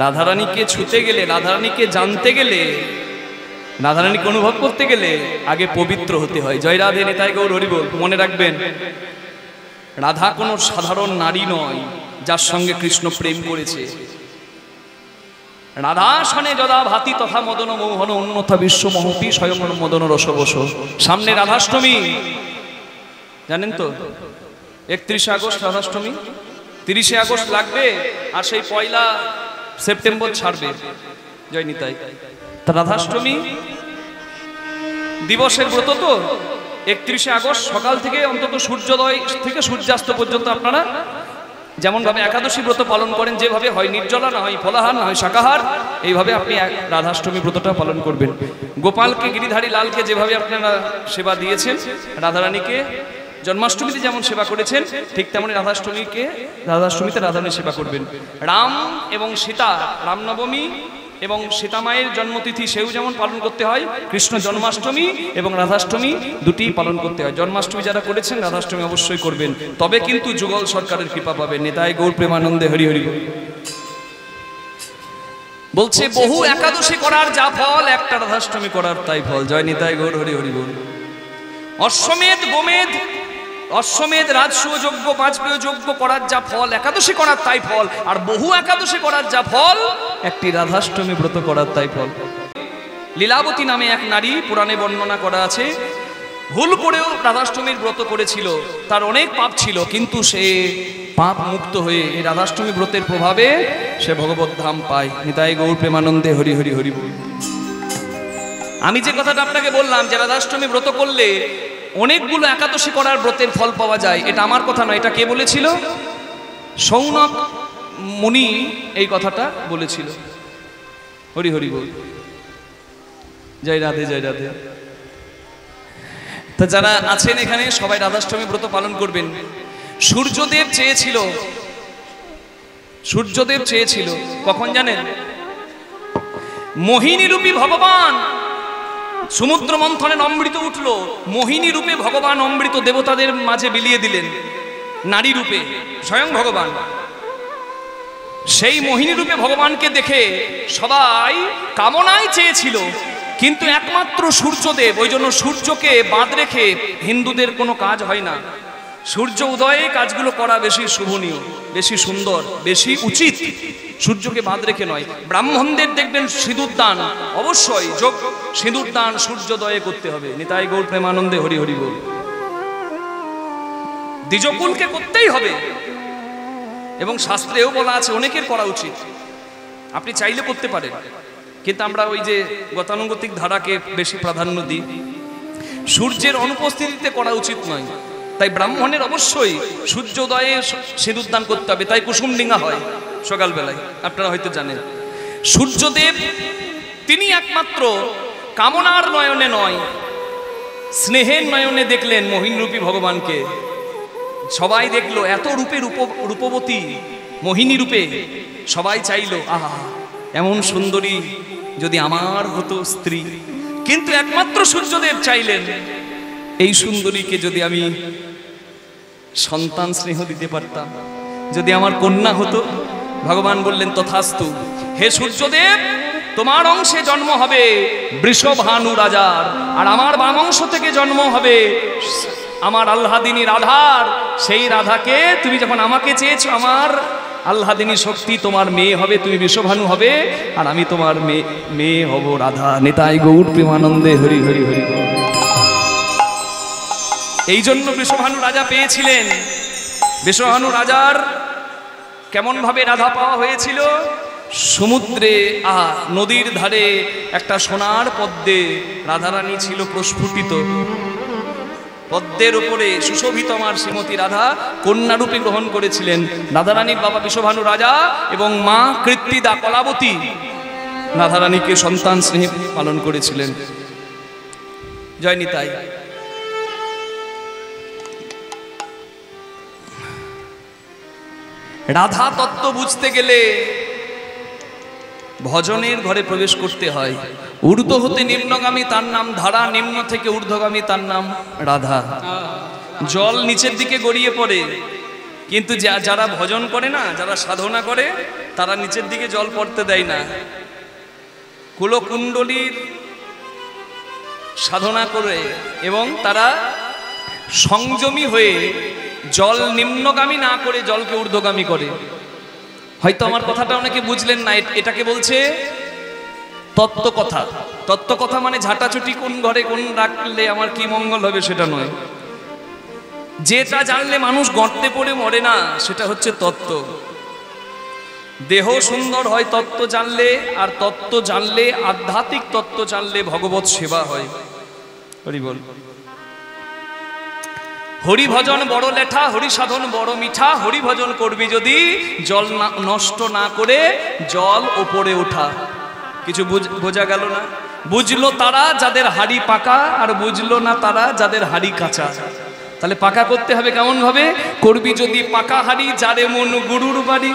রাধারানীকে ছুতে গেলে, রাধারানীকে জানতে গেলে, রাধারানীকে অনুভব করতে গেলে আগে পবিত্র হতে হয়। জয় রাধে, নিতাই গৌর হরি বল। মনে রাখবেন, রাধা কোনো সাধারণ নারী নয় যার সঙ্গে কৃষ্ণ প্রেম করেছে। রাধা সনে যদা ভাতি তথা মদন মোহন অন্যথা বিশ্ব মহতি স্বয়ং মদন রসবস। সামনে রাধাষ্টমী, জানেন তো? 31 আগস্ট রাধাষ্টমী, 30 আগস্ট লাগবে, আর সেই 1 সেপ্টেম্বর ছাড়বে। জয় নিতাই। তা রাধাষ্টমী দিবসের ব্রত তো 31 আগস্ট সকাল থেকে অন্তত সূর্যোদয় থেকে সূর্যাস্ত পর্যন্ত আপনারা যেমন ভাবে একাদশী ব্রত পালন করেন, যেভাবে হয় নির্জলা, না হয় ফলাহার, না হয় শাকাহার, এইভাবে আপনি রাধাষ্টমী ব্রতটা পালন করবেন। গোপালকে, গিরিধারী লালকে যেভাবে আপনারা সেবা দিয়েছেন, রাধারানীকে জন্মাষ্টমীতে যেমন সেবা করেছেন, ঠিক তেমনি রাধাষ্টমীতে রাধারানীর সেবা করবেন। রাম এবং সীতা, রামনবমী এবং সীতামায়ের জন্মতিথি সেও যেমন পালন করতে হয়, কৃষ্ণ জন্মাষ্টমী এবং রাধাষ্টমী দুটিই পালন করতে হয়। জন্মাষ্টমী যারা করেছেন, রাধাষ্টমী অবশ্যই করবেন, তবে কিন্তু যুগল সরকারের কৃপা পাবেন। নিতাই গৌর প্রেমানন্দে হরি হরি বলছে, বহু একাদশী করার যা ফল, একটা রাধাষ্টমী করার তাই ফল। জয় নিতাই গৌর হরি হরি বল। অশ্বমেধ, গোমেধ, অশ্বমেধ, রাজসূয় যজ্ঞ, বাজপেয় যজ্ঞ করার যা ফল, একাদশী করার তাই ফল। আর বহু একাদশী করার যা ফল, একটি রাধাষ্টমী ব্রত করার তাই ফল। লীলাবতী নামে এক নারী, পুরাণে বর্ণনা করা আছে, ভুল করেও রাধাষ্টমীর ব্রত করেছিল। তার অনেক পাপ ছিল, কিন্তু সে পাপ মুক্ত হয়ে এই রাধাষ্টমী ব্রতের প্রভাবে সে ভগবত ধাম পায়। নিতাই গৌর প্রেমানন্দে হরি হরি হরি বল। আমি যে কথাটা আপনাকে বললাম যে রাধাষ্টমী ব্রত করলে অনেকগুলো একাদশী করার ব্রতের ফল পাওয়া যায়, এটা আমার কথা নয়। এটা কে বলেছিল? শৌনক মুনি এই কথাটা বলেছিল। হরি হরি বল। জয় রাধে, জয় রাধে। তা যারা আছেন এখানে সবাই রাধাষ্টমী ব্রত পালন করবেন। সূর্যদেব চেয়েছিল কখন জানেন? মোহিনী রূপী ভগবান সমুদ্র মন্থনে অমৃত উঠল, মোহিনী রূপে ভগবান অমৃত দেবতাদের মাঝে বিলিয়ে দিলেন, নারী রূপে স্বয়ং ভগবান। সেই মোহিনী রূপে ভগবানকে দেখে সবাই কামনায় চেয়েছিল, কিন্তু একমাত্র সূর্যদেব, ওই জন্য সূর্যকে বাদ রেখে হিন্দুদের কোনো কাজ হয় না। সূর্য উদয়ে কাজগুলো করা বেশি শুভনীয়, বেশি সুন্দর, বেশি উচিত, সূর্যকে বাদ রেখে নয়। ব্রাহ্মণদের দেখবেন সিঁদুর দান, অবশ্যই যোগ সিঁদুর দান সূর্যোদয়ে করতে হবে। নিতাই গৌর প্রেমানন্দে হরি হরি বল। দ্বিজকুলকে করতেই হবে, এবং শাস্ত্রেও বলা আছে অনেকের করা উচিত। আপনি চাইলে করতে পারেন, কিন্তু আমরা ওই যে গতানুগতিক ধারাকে বেশি প্রাধান্য দিই। সূর্যের অনুপস্থিতিতে করা উচিত নয়, তাই ব্রাহ্মণের অবশ্যই সূর্যোদয়ে সিঁদুর দান করতে হবে। তাই কুসুম ডিঙ্গা হয় সকালবেলায়, আপনারা হয়তো জানেন। সূর্যদেব তিনি একমাত্র কামনার নয়নে নয়, স্নেহের নয়নে দেখলেন মোহিনীরূপী ভগবানকে। সবাই দেখলো এত রূপবতী মোহিনী রূপে, সবাই চাইলো আহা এমন সুন্দরী যদি আমার হতো স্ত্রী। কিন্তু একমাত্র সূর্যদেব চাইলেন এই সুন্দরীকে যদি আমি সন্তান স্নেহ দিতে পারতাম, যদি আমার কন্যা হতো। ভগবান বললেন তথাস্তু, হে সূর্যদেব, তোমার অংশে জন্ম হবে বৃষভানু রাজার, আর আমার বাম অংশ থেকে জন্ম হবে আমার আহ্লাদিনী রাধার। সেই রাধাকে তুমি যখন আমাকে চেয়েছো, আমার আহ্লাদিনী শক্তি তোমার মেয়ে হবে, তুমি বৃষভানু হবে, আর আমি তোমার মেয়ে হব রাধা। নিতাই গৌর প্রেমানন্দে হরি হরি হরি। এই জন্য বৃষভানু রাজা পেয়েছিলেন। বৃষভানু রাজার কেমন ভাবে রাধা পাওয়া হয়েছিল? সমুদ্রে নদীর ধারে একটা সোনার পদ্মে রাধারানী ছিল প্রস্ফুটিত। পদ্মের উপরে সুশোভিত আমার শ্রীমতী রাধা কন্যারূপে গ্রহণ করেছিলেন। রাধারানীর বাবা বৃষভানু রাজা এবং মা কৃত্তিদা কলাবতী রাধারানীকে সন্তান স্নেহে পালন করেছিলেন। জয় নিতাই। রাধা তত্ত্ব বুঝতে গেলে ভজনের ঘরে প্রবেশ করতে হয়। ঊর্ধ্ব হতে নিম্নগামী তার নাম ধারা, নিম্ন থেকে ঊর্ধ্বগামী তার নাম রাধা। জল নিচের দিকে গড়িয়ে পড়ে, কিন্তু যারা ভজন করে না, যারা সাধনা করে, তারা নিচের দিকে জল পড়তে দেয় না। কুলকুণ্ডলীর সাধনা করে এবং তারা সংযমী হয়ে জল নিম্নগামী না করে জলকে ঊর্ধ্বগামী করে। হয়তো আমার কথাটা অনেকে বুঝলেন না, এটাকে বলছে তত্ত্ব কথা। তত্ত্ব কথা মানে ঝাঁটাচুটি কোন ঘরে কোন রাখলে আমার কি মঙ্গল হবে সেটা নয়। যেটা জানলে মানুষ গর্তে পড়ে মরে না, সেটা হচ্ছে তত্ত্ব। দেহ সুন্দর হয় তত্ত্ব জানলে, আর তত্ত্ব জানলে, আধ্যাত্মিক তত্ত্ব জানলে ভগবত সেবা হয়। হরি বল। হরি ভজন বড় লেঠা, হরি সাধন বড় মিঠা। হরি ভজন করবি যদি জল নষ্ট না করে জল ওপরে ওঠা। কিছু বোঝা গেল না? বুঝলো তারা যাদের হাড়ি পাকা, আর বুঝলো না তারা যাদের হাড়ি কাঁচা। তাহলে পাকা করতে হবে কেমন ভাবে? করবি যদি পাকা হাড়ি, যারে মন গুরুর বাড়ি।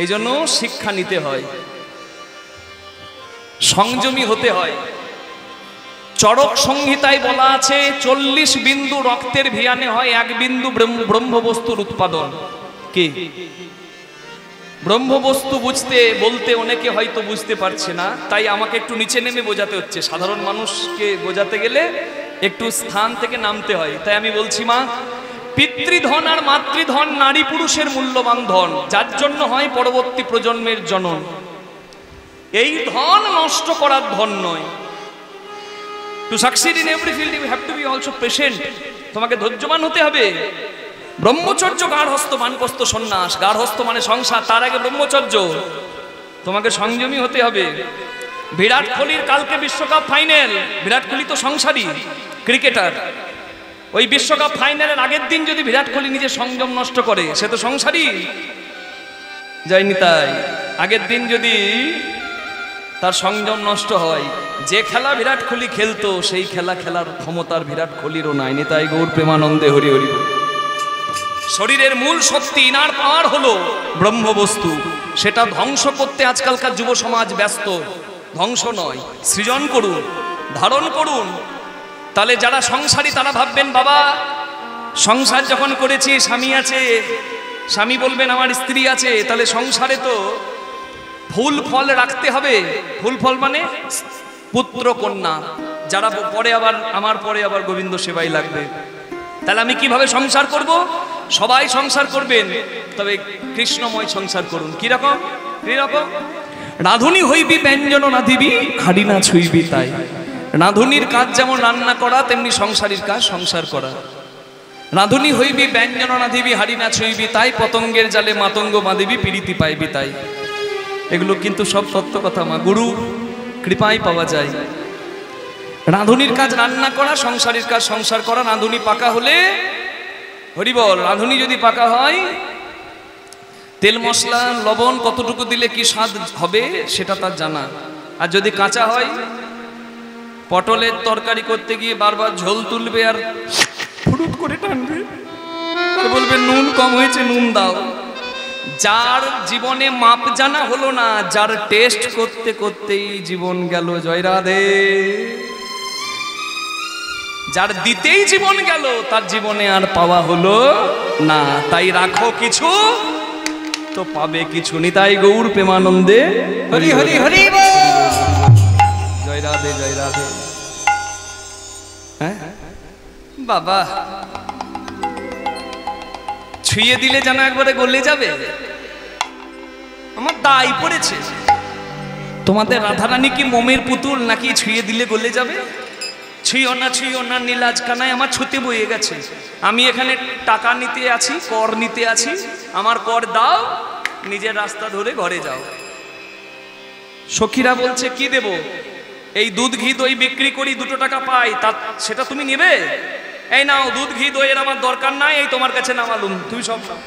এই জন্য শিক্ষা নিতে হয়, সংযমী হতে হয়। চরক সংহিতায় বলা আছে 40 বিন্দু রক্তের ভিয়ানে হয় 1 বিন্দু ব্রহ্মবস্তুর উৎপাদন। কি ব্রহ্মবস্তু বলতে অনেকে হয়তো বুঝতে পারছে না, তাই আমাকে একটু নিচে নেমে বোঝাতে হচ্ছে। সাধারণ মানুষকে বোঝাতে গেলে একটু স্থান থেকে নামতে হয়। তাই আমি বলছি, মা, পিতৃধন আর মাতৃধন নারী পুরুষের মূল্যবান ধন, যার জন্য হয় পরবর্তী প্রজন্মের জনন। এই ধন নষ্ট করার ধন নয়। To succeed in every field you have to be also patient. তোমাকে ধৈর্যবান হতে হবে। ব্রহ্মচর্য, গার্হস্থ, বানপ্রস্থ, সন্ন্যাস। গার্হস্থ মানে সংসার, তার আগে ব্রহ্মচর্য। তোমাকে সংযমী হতে হবে। বিরাট কোহলির কালকে বিশ্বকাপ ফাইনাল। বিরাট কোহলি তো সংসারী ক্রিকেটার। ওই বিশ্বকাপ ফাইনালের আগের দিন যদি বিরাট কোহলি নিজের সংযম নষ্ট করে, সে তো সংসারী যায়নি। তাই আগের দিন যদি তার সংযম নষ্ট হয়, যে খেলা বিরাট কোহলি খেলতো সেই খেলা খেলার ক্ষমতার বিরাট কোহলিরও নাই। নিতাই গৌর প্রেমানন্দে হরি হরি। শরীরের মূল শক্তি, ইনার পাওয়ার হলো ব্রহ্মবস্তু। সেটা ধ্বংস করতে আজকালকার যুব সমাজ ব্যস্ত। ধ্বংস নয়, সৃজন করুন, ধারণ করুন। তাহলে যারা সংসারী তারা ভাববেন, বাবা সংসার যখন করেছি, স্বামী আছে, স্বামী বলবেন আমার স্ত্রী আছে, তাহলে সংসারে তো ফুল ফল রাখতে হবে। ফুল ফল মানে পুত্র কন্যা, যারা পরে আবার আমার পরে আবার গোবিন্দ সেবাই লাগবে। তাহলে আমি কিভাবে সংসার করব? সবাই সংসার করবেন, তবে কৃষ্ণময় সংসার করুন। কিরকম? রাঁধুনি হইবি ব্যঞ্জন রাঁধিবি, হাড়ি না ছুঁইবি তাই। রাঁধুনির কাজ যেমন রান্না করা, তেমনি সংসারীর কাজ সংসার করা। রাঁধুনি হইবি ব্যঞ্জন রাঁধিবি, হাড়ি না ছুঁইবি তাই। পতঙ্গের জালে মাতঙ্গ বাঁধিবি, পীড়িতি পাইবি তাই। এগুলো কিন্তু সব তত্ত্ব কথা, মা, গুরু কৃপায় পাওয়া যায়। রাঁধুনির কাজ রান্না করা, সংসারের কাজ সংসার করা। রাঁধুনি পাকা হলে, হরিবল, রাঁধুনি যদি পাকা হয়, তেল মশলা লবণ কতটুকু দিলে কি স্বাদ হবে সেটা তার জানা। আর যদি কাঁচা হয়, পটলের তরকারি করতে গিয়ে বারবার ঝোল তুলবে আর ফুরুট করে টানবে, আর বলবে নুন কম হয়েছে, নুন দাও। যার জীবনে মাপ জানা হলো না, যার টেস্ট করতে করতেই জীবন গেল। জয় রাধে। যার দিতেই জীবন গেল, তার জীবনে আর পাওয়া হলো না। তাই রাখো কিছু তো পাবে কিছু। নিতাই গৌর প্রেমানন্দে হরি হরি হরি। জয় রাধে, জয় রাধে। হ্যাঁ বাবা, ছুঁয়ে দিলে যেন একবারে গলে যাবে। আমার দায় পড়েছে। তোমাদের রাধারানী কি মোমের পুতুল নাকি ছুঁয়ে দিলে গলে যাবে? ছুঁয়ো না নীলাজ কানায়, আমার ছুতে বয়ে গেছে। আমি এখানে টাকা নিতে আছি, কর নিতে আছি, আমার কর দাও, নিজের রাস্তা ধরে ঘরে যাও। সখীরা বলছে কি দেব? এই দুধ ঘি দই বিক্রি করি, 2 টাকা পাই, তা সেটা তুমি নেবে? এই নাও দুধ ঘি দইয়ের আমার দরকার নাই, এই তোমার কাছে নামালুম, তুমি সব নাও।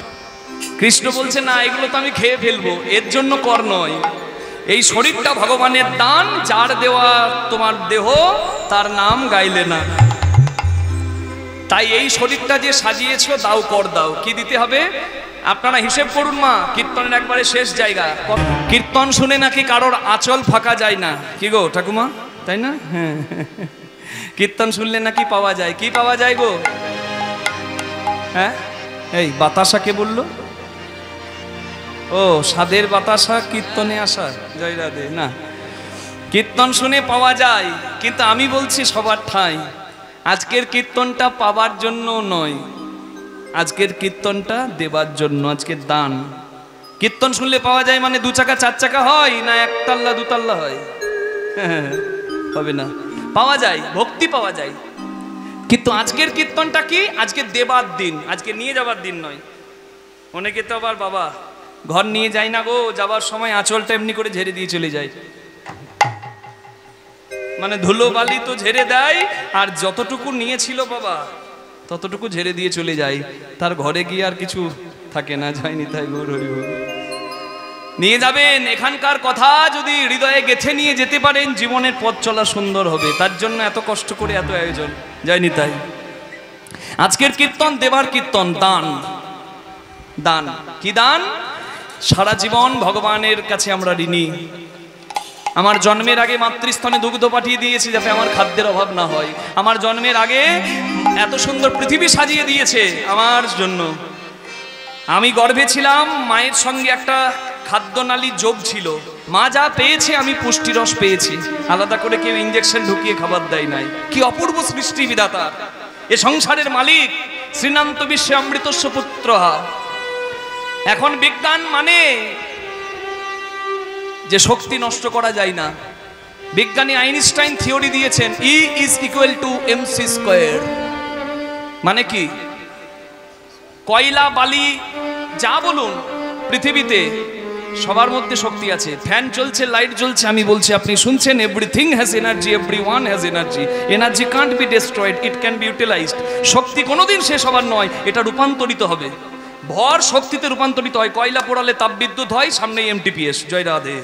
কৃষ্ণ বলছে না, এগুলো তো আমি খেয়ে ফেলবো, এর জন্য কর নয়। এই শরীরটা ভগবানের দান, যার দেওয়া তোমার দেহ, তার নাম গাইলে না। তাই এই শরীরটা যে সাজিয়েছ, দাও, কর দাও। কি দিতে হবে আপনারা হিসেব করুন। মা, কীর্তনের একবারে শেষ জায়গা। কীর্তন শুনে নাকি কারোর আঁচল ফাঁকা যায় না। কি গো ঠাকুমা, তাই না? হ্যাঁ, কীর্তন শুনলে নাকি পাওয়া যায়। কি পাওয়া যায় গো? হ্যাঁ, এই বাতাসাকে বলল? ও সাদের বাতাসা কীর্তনে আসা, জয় রাধে। না, কীর্তন শুনে পাওয়া যায়, কিন্তু আমি বলছি সবার ঠাঁই। আজকের কীর্তনটা পাবার জন্য নয়, আজকের কীর্তনটা দেবার জন্য। আজকের দান। কীর্তন শুনলে পাওয়া যায় মানে 2 চাকা 4 চাকা হয় না 1 তাল্লা 2 তাল্লা হয়? হবে না। পাওয়া যায়, ভক্তি পাওয়া যায়। কিন্তু আজকের কীর্তনটা কি? আজকে দেবার দিন, আজকে নিয়ে যাবার দিন নয়। অনেকে তো আবার বাবা ঘর নিয়ে যায় না গো, যাবার সময় আঁচলটা এমনি করে ঝেড়ে দিয়ে চলে যায়। মানে ধুলো বালি তো ঝেড়ে দেয়, আর যতটুকু নিয়েছিল বাবা ততটুকু ঝেড়ে দিয়ে চলে যায়। তার ঘরে গিয়ে আর কিছু থাকে না। যায়নি তাই গৌর হরি বল। নিয়ে যাবেন, এখানকার কথা যদি হৃদয়ে গেঁথে নিয়ে যেতে পারেন, জীবনের পথ চলা সুন্দর হবে। তার জন্য এত কষ্ট করে এত আয়োজন। যায়নি তাই। আজকের কীর্তন দেবার কীর্তন, দান। দান কি দান? সারা জীবন ভগবানের কাছে আমরা ঋণী। আমার জন্মের আগে মাতৃস্তনে দুগ্ধ পাঠিয়ে দিয়েছে যাতে আমার খাদ্যের অভাব না হয়। আমার জন্মের আগে এত সুন্দর পৃথিবী সাজিয়ে দিয়েছে আমার জন্য। আমি গর্ভে ছিলাম, মায়ের সঙ্গে একটা খাদ্যনালী যোগ ছিল। মা যা পেয়েছে আমি পুষ্টিরস পেয়েছি, আলাদা করে কেউ ইঞ্জেকশন ঢুকিয়ে খাবার দেয় নাই। কি অপূর্ব সৃষ্টি বিধাতা! এ সংসারের মালিক শ্রীনান্ত বিশ্বে অমৃতস্য পুত্রহা। এখন বিজ্ঞান মানে যে শক্তি নষ্ট করা যায় না। বিজ্ঞানী আইনস্টাইন থিওরি দিয়েছেন E = mc²। মানে কি? কয়লা বালি যা বলুন পৃথিবীতে সবার মধ্যে শক্তি আছে। ফ্যান চলছে, লাইট জ্বলছে, আমি বলছি আপনি শুনছেন, everything has energy, everyone has energy. Energy can't be destroyed, it can be utilised. শক্তি কোনোদিন শেষ হবার নয়, এটা রূপান্তরিত হবে। ভর শক্তিতে রূপান্তরিত হয়। কয়লা পোড়ালে তাপবিদ্যুৎ হয়, সামনেই MTPS, জয় রাধে।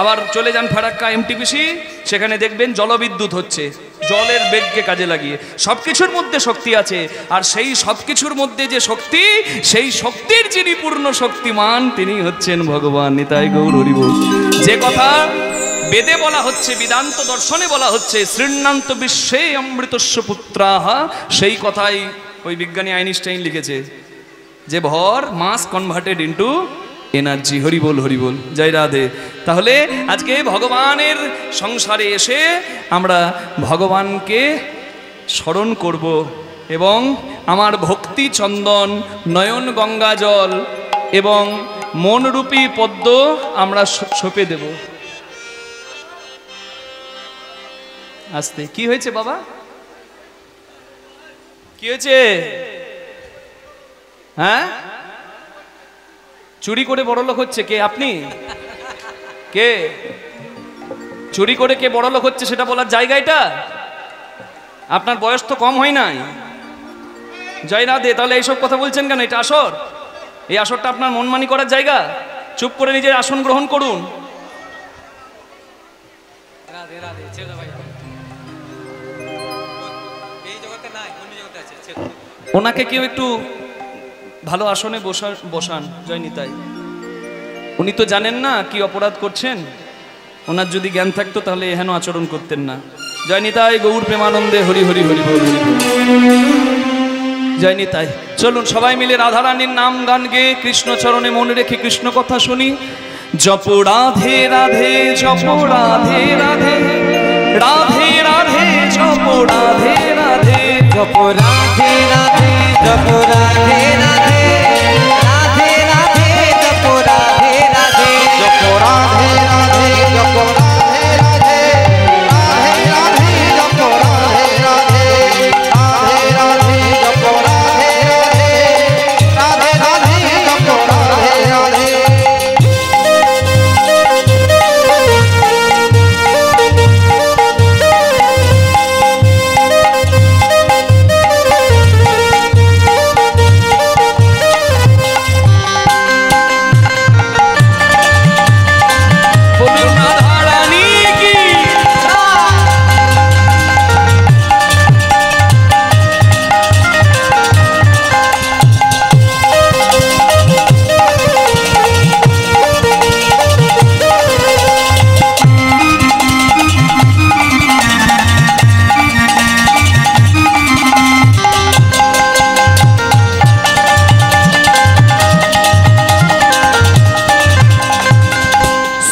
আবার চলে যান ফারাক্কা MTPC, সেখানে দেখবেন জলবিদ্যুৎ হচ্ছে, জলের বেগকে কাজে লাগিয়ে। সব কিছুর মধ্যে শক্তি আছে, আর সেই সব কিছুর মধ্যে যে শক্তি, সেই শক্তির যিনি পূর্ণ শক্তিমান তিনি হচ্ছেন ভগবান। নিতাই গৌর হরি বল। যে কথা বেদে বলা হচ্ছে, বেদান্ত দর্শনে বলা হচ্ছে, শ্রীনান্ত বিশ্বে অমৃতস্য পুত্রাহা, সেই কথাই ওই বিজ্ঞানী আইনস্টাইন লিখেছে যে ভর মাস কনভার্টেড ইনটু এনার্জি। হরি বল, হরি বল, জয় রাধে। তাহলে আজকে ভগবানের সংসারে এসে আমরা ভগবানকে স্মরণ করব এবং আমার ভক্তি চন্দন, নয়ন গঙ্গা জল এবং মনরূপী পদ্ম আমরা সঁপে দেব। আস্তে। কি হয়েছে বাবা? কি হয়েছে? হ্যাঁ, চুরি করে বড়লোক হচ্ছে কে? আপনি? কে চুরি করে কে বড়লোক হচ্ছে সেটা বলার জায়গা এটা? আপনার বয়স তো কম হয় নাই। জয় রাধে। তাহলে এইসব কথা বলছেন কেন? এটা আসর, এই আসরটা আপনার মনমানি করার জায়গা। চুপ করে নিজের আসন গ্রহণ করুন। ওনাকে কেউ একটু ভালো আসনে বসান। জয় নিতাই। উনি তো জানেন না কি অপরাধ করছেন। ওনার যদি জ্ঞান থাকতো তাহলে এহেন আচরণ করতেন না। জয় নিতাই গৌর প্রেমানন্দে। হরি হরি হরি বল, হরি বল, জয় নিতাই। চলুন সবাই মিলে রাধারানীর নাম গান গেয়ে কৃষ্ণ চরণে মন রেখে কৃষ্ণ কথা শুনি। জপ রাধে রাধে, জপ রাধে রাধে, রাধে রাধে জপ রাধে রাধে, জপ রাধে রাধে, জপ রাধে রাধে, রাধে রাধে জপ রাধে রাধে, জপ রাধে রাধে, জপ রাধে রাধে, রাধে রাধে জপ রাধে রাধে, রাধে রাধে জপ রাধে রাধে, রাধে রাধে জপ রাধে রাধে।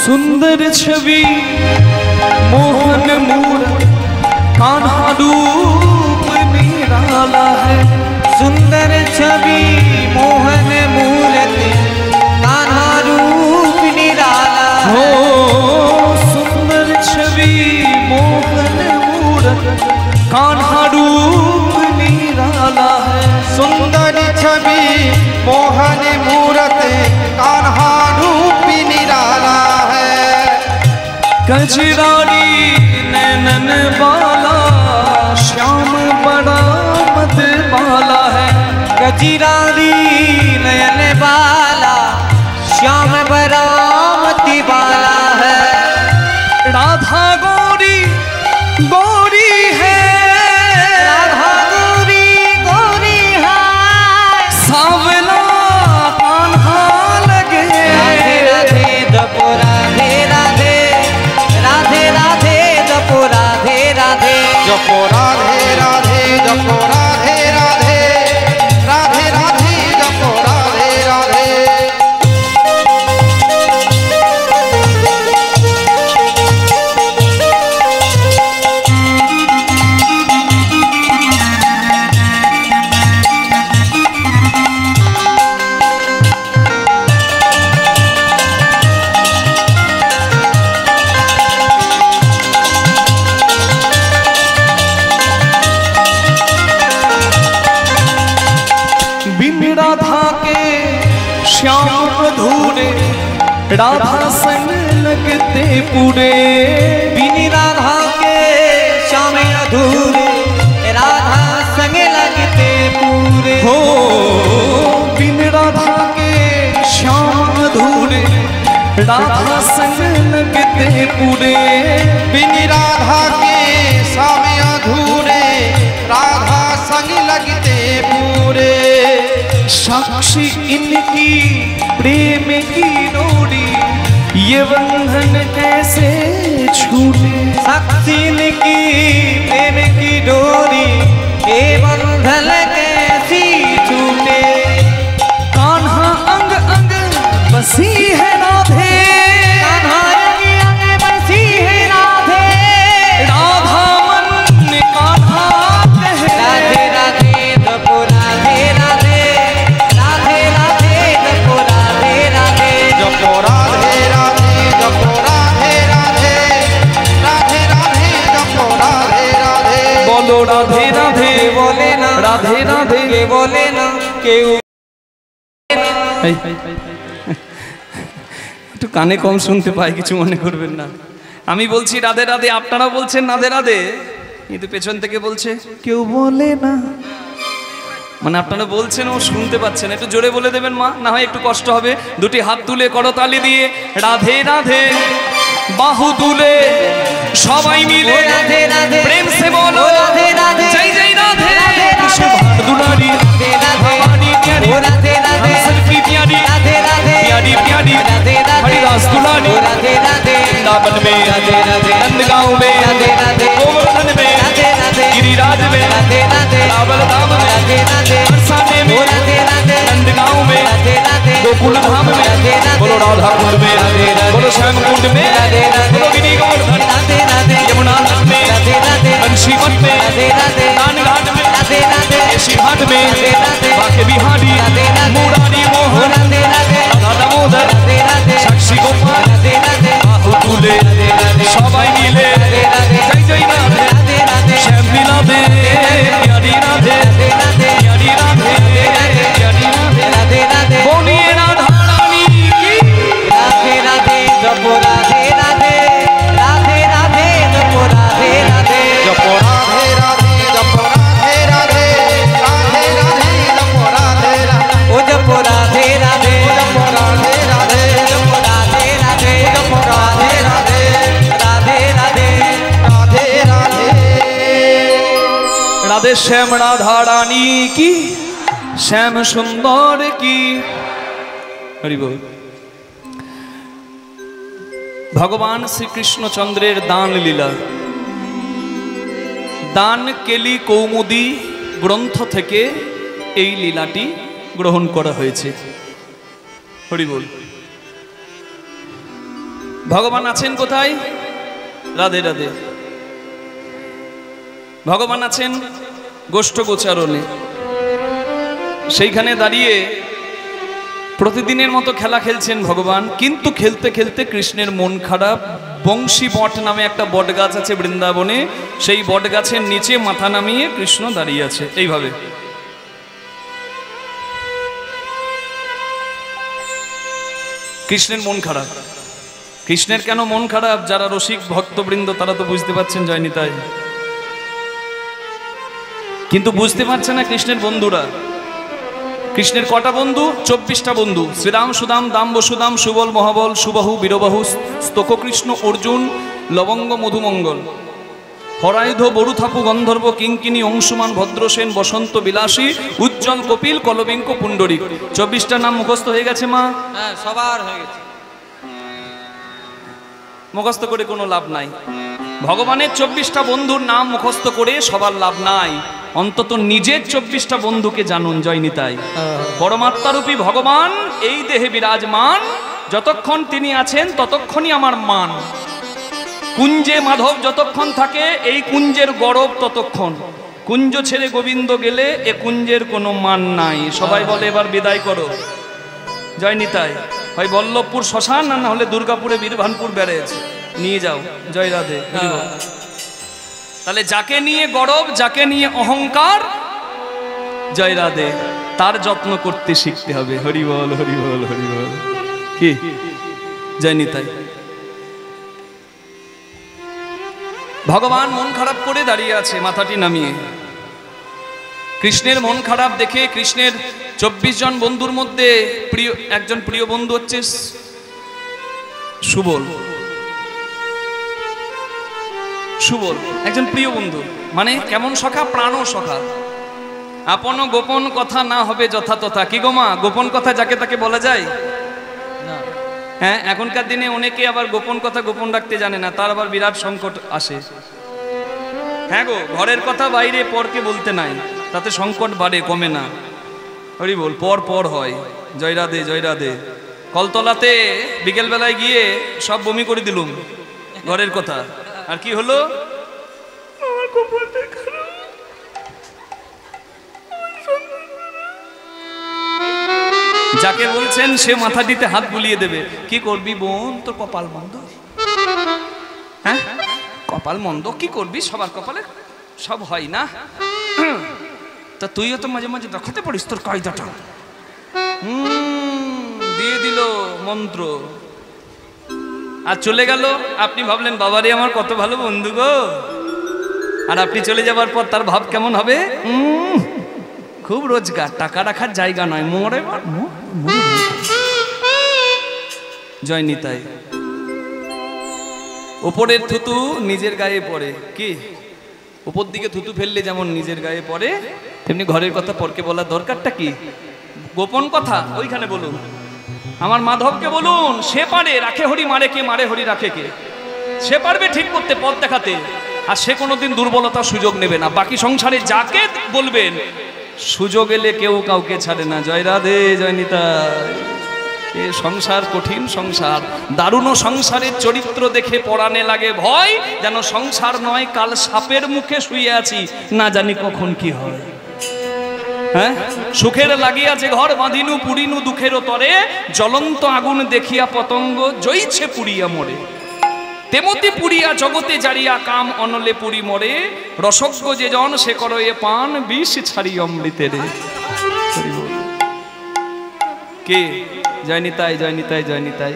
सुंदर छवि मोहन मूरत कान्हा रूप निराला है। सुंदर छवि मोहन मूरत कान्हा रूप निराला हो। सुंदर छवि मोहन मूरत कान्हा रूप निराला है। सुंदर छवि मोहन मूरत कान्हा रूप निराला है। गजरारी नैनन बाला श्याम बड़ा मत बाला है। गजरारी नयन बाला श्याम बड़ा मति बाला है। राधा गोरी गोरी है। राधा गोरी गोरी है। सावला कान्हा लगे। राधे राधे जपो राधे राधे राधे राधे जपो राधे राधे जपो राधे राधे जपो राधे राधे राधे राधे जपो राधे राधे। बिन राधा के श्याम अधूरे राधा संग लगते पूरे। बिन राधा के श्याम अधूरे राधा संग लगते पूरे। हो बिन राधा के श्याम अधूरे राधा संग लगते पूरे। बिन राधा के श्याम अधूरे राधा संग लगते पूरे। साक्षी इनकी प्रेम की डोरी ये बंधन कैसे छूटे। साक्षी इनकी प्रेम की डोरी ये बंधन कैसी छूटे। कान्हा अंग अंग बसी है राधे। कान्हा अंग अंग बसी है राधे। राधा मन कान्हा कहे। राधे राधे जपो राधे राधे राधे राधे जपो राधे राधे जपो राधे राधे जपो राधे राधे राधे राधे जपो राधे राधे। बोलो राधे राधे बोले ना राधे राधे के बोले ना কেউ এই, একটু কানে কম শুনতে পাই, কিছু মনে করবেন না। আমি বলছি রাধে রাধে, আপনারা বলছেন রাধে রাধে, কিন্তু পেছন থেকে বলছে কেউ বলে না। মানে আপনারা বলছেন ও শুনতে পাচ্ছেন, একটু জোরে বলে দেবেন মা, না হয় একটু কষ্ট হবে। দুটি হাত তুলে করতালি দিয়ে রাধে রাধে বাহু তুলে সবাই মিলে রাধে রাধে প্রেম সে বলো রাধে রাধে জয় জয় রাধে রাধে কৃষ্ণ রাধে ভাট দুলারি রাধে রাধে भवानी प्यारी राधे राधे हम सबकी प्यारी राधे राधे प्यारी प्यारी राधे राधे हरिदास दुलारी राधे राधे वृंदावन में राधे राधे नंदगांव में राधे राधे गोवर्धन में राधे राधे गिरिराज में राधे राधे रावल धाम में राधे राधे बरसाने में राधे राधे नंदगांव में राधे राधे गोकुल धाम में राधे राधे बोलो राधा कुंड में राधे राधे बोलो श्याम कुंड में राधे राधे बोलो गिरी गोवर्धन राधे राधे यमुना तट में राधे राधे बंशी मठ में राधे राधे दान घाट में राधे राधे केशी घाट में राधे राधे बाके बिहारी राधे राधे मुरारी मोहन राधे राधे राधा दामोदर राधे राधे साक्षी गोपाल राधे राधे बाहु तुले राधे राधे सबाई मिले राधे राधे जय जय राधे राधे राधे श्याम राधे प्यारी राधे राधे राधे प्यारी राधे प्यारी राधे राधे राधे बोलिए राधा रानी की राधे राधे जपो राधे राधे राधे राधे जपो राधे राधे जपो राधे राधे जपो राधे राधे राधे राधे जपो राधे राधे ओ जपो राधे राधे जपो राधे राधे जपो राधे राधे जपो राधे राधे राधे राधे राधे राधे। राधे श्याम राधा रानी की श्याम सुंदर की हरि बोल। भगवान श्री कृष्ण चंद्रेर दान लीला दान केली कौमुदी ग्रंथ থেকে এই লীলাটি গ্রহণ করা হয়েছে। হরি বল। ভগবান আছেন কোথায়? রাধে রাধে। ভগবান আছেন গোষ্ঠ গোচারণে। সেইখানে দাঁড়িয়ে প্রতিদিনের মতো খেলা খেলছেন ভগবান, কিন্তু খেলতে খেলতে কৃষ্ণের মন খারাপ। বংশী বট নামে একটা বট গাছ আছে বৃন্দাবনে, সেই বট গাছের নিচে মাথা নামিয়ে কৃষ্ণ দাঁড়িয়ে আছে এইভাবে। কৃষ্ণের মন খারাপ। কৃষ্ণের কেন মন খারাপ? যারা রসিক ভক্তবৃন্দ তারা তো বুঝতে পারছেন, জয় নিতাই। কিন্তু বুঝতে পারছে না কৃষ্ণের বন্ধুরা। কৃষ্ণের কটা বন্ধু? 24টা বন্ধু। শ্রীরাম, সুদাম, দাম, বসুদাম, সুবল, মহাবল, সুবাহু, বীরবাহু, স্তোক কৃষ্ণ, অর্জুন, লবঙ্গ, মধুমঙ্গল, হরায়ুধ, বরুথাপু, গন্ধর্ব, কিঙ্কিনী, অংশুমান, ভদ্রসেন, বসন্ত বিলাসী, উজ্জ্বল, কপিল, কলবিঙ্ক, পুণ্ডরিক। 24টা নাম মুখস্থ হয়ে গেছে মা? হ্যাঁ, সবার হয়ে গেছে। মুখস্থ করে কোনো লাভ নাই। ভগবানের 24টা বন্ধুর নাম মুখস্থ করে সবার লাভ নাই। অন্তত নিজের 24টা বন্ধুকে জানুন, জয় নিতাই। পরমাত্মারূপী ভগবান এই দেহে বিরাজমান, যতক্ষণ তিনি আছেন ততক্ষণই আমার মান। কুঞ্জে মাধব যতক্ষণ থাকে এই কুঞ্জের গৌরব ততক্ষণ। কুঞ্জ ছেড়ে গোবিন্দ গেলে এ কুঞ্জের কোনো মান নাই। সবাই বলে এবার বিদায় করো, জয় নিতাই। হয় বল্লভপুর শ্মশান, না হলে দুর্গাপুরে বীরভানপুর ব্যারেজ নিয়ে যাও, জয় রাধে। তাহলে যাকে নিয়ে গৌরব, যাকে নিয়ে অহংকার, জয় রাধে, তার যত্ন করতে শিখতে হবে। হরি বল, হরি বল, হরি বল। কি জয় নিতাই। ভগবান মন খারাপ করে দাঁড়িয়ে আছে মাথাটি নামিয়ে। কৃষ্ণের মন খারাপ দেখে কৃষ্ণের 24 জন বন্ধুর মধ্যে একজন প্রিয় বন্ধু হচ্ছে সুবল। সুবল একজন প্রিয় বন্ধু, মানে কেমন সখা? প্রাণ সখা। আপন গোপন কথা না হবে যথা তথা। কি গো মা, গোপন কথা যাকে তাকে বলা যায়? হ্যাঁ, এখনকার দিনে অনেকে আবার গোপন কথা গোপন রাখতে জানে না, তার আবার বিরাট সংকট আসে। হ্যাঁ গো, ঘরের কথা বাইরে পরকে বলতে নাই, তাতে সংকট বাড়ে, কমে না। হরি বল, পর পর হয়। জয় রাধে, জয় রাধে। কলতলাতে বিকেল বেলায় গিয়ে সব বমি করে দিলুম ঘরের কথা। আর কি হলো? যাকে বলছেন সে মাথা দিতে হাত বুলিয়ে দেবে। কি করবি বোন, তোর কপাল মন্দ। হ্যাঁ, কপাল মন্দ, কি করবি? সবার কপালে সব হয় না। তা তুইও তো মাঝে মাঝে দেখাতে পারিস তোর কায়দাটা। দিয়ে দিল মন্ত্র আর চলে গেল। আপনি ভাবলেন বাবারে আমার কত ভালো বন্ধু গো, আর আপনি চলে যাবার পর তার ভাব কেমন হবে? খুব রোজগার, টাকা রাখার জায়গা নয়, মোড়ে জয় নিতাই। ওপরের থুতু নিজের গায়ে পড়ে। কি, উপর দিকে থুতু ফেললে যেমন নিজের গায়ে পড়ে, তেমনি ঘরের কথা পরকে বলার দরকারটা কি? গোপন কথা ওইখানে বলুন। আমার মাধবকে বলুন, সে পারে রাখে হরি মারে কে, মারে হরি রাখে কে। সে পারবে ঠিক করতে, পথ দেখাতে, আর সে কোনোদিন দুর্বলতার সুযোগ নেবে না। বাকি সংসারে যাকে বলবেন, সুযোগ এলে কেউ কাউকে ছাড়ে না। জয় রাধে, জয় নিতাই। এ সংসার কঠিন সংসার। দারুণ সংসারের চরিত্র দেখে পরাণে লাগে ভয়, যেন সংসার নয় কাল সাপের মুখে শুয়ে আছি, না জানি কখন কি হয়। হ্যাঁ, সুখের লাগিয়াছে ঘর বাঁধিনু, পুরিনু দুঃখের তরে, জ্বলন্ত আগুন দেখিয়া পতঙ্গ জইছে পুড়িয়া মরে। তেমতি পুরিয়া জগতে জারিয়া কাম অনলে পুরি মরে, রসজ্ঞ যে জন সে করো এ পান, বিষ ছাড়ি অমৃতের। কে? জয় নিতাই, জয় নিতাই, জয় নিতাই।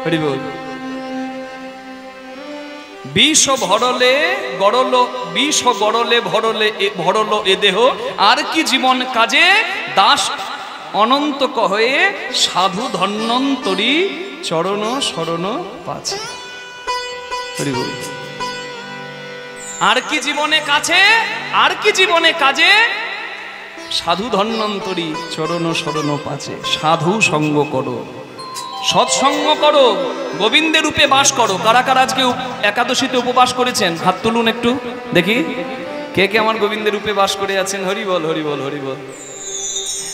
হরি বল। বিষ ভরলে গড়ল, বিষ গড়লে ভরলে ভরল এ দেহ, আর কি জীবন কাজে দাস অনন্ত কহে, সাধু ধন্বন্তরী চরণ শরণ পাছে। হরি বল। আর কি জীবনে কাছে, আর কি জীবনে কাজে, সাধু ধন্বন্তরী চরণ শরণ পাছে। সাধু সঙ্গ করো, সৎসঙ্গ করো, গোবিন্দের রূপে বাস করো। কারা কারা আজকে একাদশীতে উপবাস করেছেন? হাত তুলুন একটু দেখি, কে কে আমার গোবিন্দের রূপে বাস করে আছেন? হরি বল, হরি বল, হরি বল।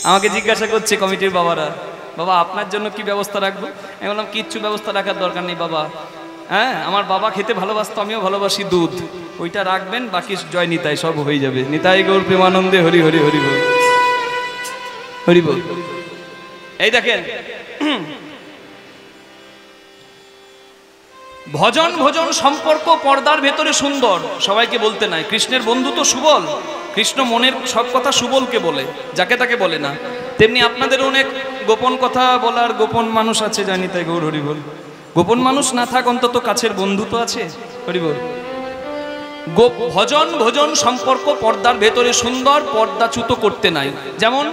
আমাকে জিজ্ঞাসা করছে কমিটির বাবারা, বাবা আপনার জন্য কি ব্যবস্থা রাখবো? আমি বললাম কিচ্ছু ব্যবস্থা রাখার দরকার নেই বাবা, হ্যাঁ আমার বাবা খেতে ভালোবাসতো, আমিও ভালোবাসি দুধ, ওইটা রাখবেন, বাকি জয় নিতাই সব হয়ে যাবে। নিতাই গৌর প্রেমানন্দে হরি হরি হরি বল, হরি বল। এই দেখেন ভজন ভজন সম্পর্ক পর্দার ভেতরে সুন্দর, সবাইকে বলতে নাই। কৃষ্ণের বন্ধু তো সুবল, কৃষ্ণ মনের সব কথা সুবলকে বলে, যাকে তাকে বলে না। তেমনি আপনাদের অনেক গোপন কথা বলার গোপন মানুষ আছে, জানি তাই গৌর হরি বল। গোপন মানুষ না থাক, অন্তত কাছের বন্ধু তো আছে, হরি বল। ভজন ভজন সম্পর্ক পর্দার ভেতরে সুন্দর, পর্দাচ্যুত করতে নাই। যেমন